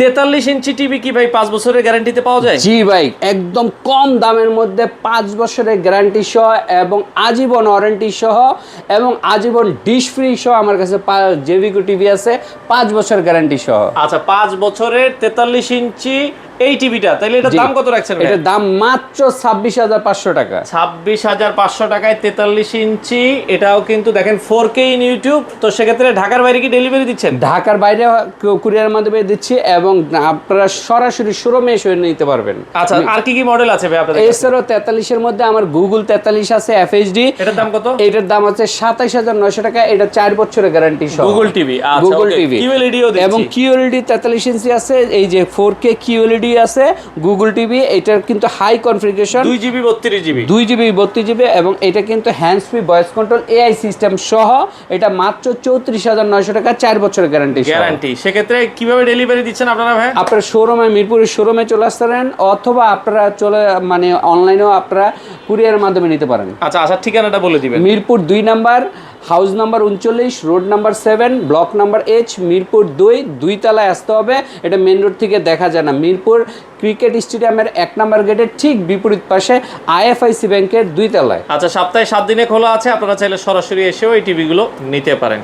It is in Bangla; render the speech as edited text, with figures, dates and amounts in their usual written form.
43 ইঞ্চি টিভি কি ভাই 5 বছরের গ্যারান্টিতে পাওয়া যায়? জি ভাই, একদম কম দামের মধ্যে 5 বছরের গ্যারান্টি সহ এবং আজীবন ওয়ারেন্টি সহ এবং আজীবন ডিশ ফ্রি সহ আমার কাছে জেভিকো টিভি আছে 5 বছর গ্যারান্টি সহ। আচ্ছা, 5 বছরের 43 ইঞ্চি এই টিভিটা, তাহলে এটার দাম কত রাখছেন? এটার দাম মাত্র 26,500 টাকা। 26,500 টাকায় 43 ইঞ্চি। এটাও কিন্তু দেখেন 4K ইন ইউটিউব। তো সেক্ষেত্রে ঢাকার বাইরে কি ডেলিভারি দিচ্ছেন? ঢাকার বাইরে কুরিয়ার মাধ্যমে দিচ্ছি এবং আপনারা সরাসরি শোরুমে এসে নিতে পারবেন। আচ্ছা, আর কি কি মডেল আছে ভাই আপনাদের কাছে? এছাড়াও 43 এর মধ্যে আমার গুগল 43 আছে FHD। এটার দাম কত? এটার দাম আছে 27,900 টাকা। এটা 4 বছরের গ্যারান্টি সহ গুগল টিভি। আচ্ছা, গুগল টিভি QLED-ও দিচ্ছি এবং QLED 43 ইঞ্চি আছে। এই যে 4K QLED আছে গুগল টিভি। এটার কিন্তু high configuration 2GB 32GB 2GB 32GB এবং এটা কিন্তু hands free voice control AI system সহ। এটা মাত্র 34,900 টাকা, 4 বছরের গ্যারান্টি। সেক্ষেত্রে কিভাবে ডেলিভারি দিচ্ছেন আপনারা ভাই? আপনারা শোরুমে, মিরপুরের শোরুমে চলে আসতেন অথবা আপনারা অনলাইনেও আপনারা কুরিয়ারের মাধ্যমে নিতে পারেন। আচ্ছা, আসার ঠিকানাটা বলে দিবেন। Mirpur 2 number, house number 39, road number 7, block number H, Mirpur 2 তলায় আসতে হবে। এটা মেন রোড থেকে দেখা যায় না। মিরপুর ক্রিকেট স্টেডিয়ামের 1 নাম্বার গেটের ঠিক বিপরীত পাশে IFIC ব্যাংকের 2 তলায়। আচ্ছা, সপ্তাহে 7 দিনে খোলা আছে, আপনারা চাইলে সরাসরি এসেও এই টিভিগুলো নিতে পারেন।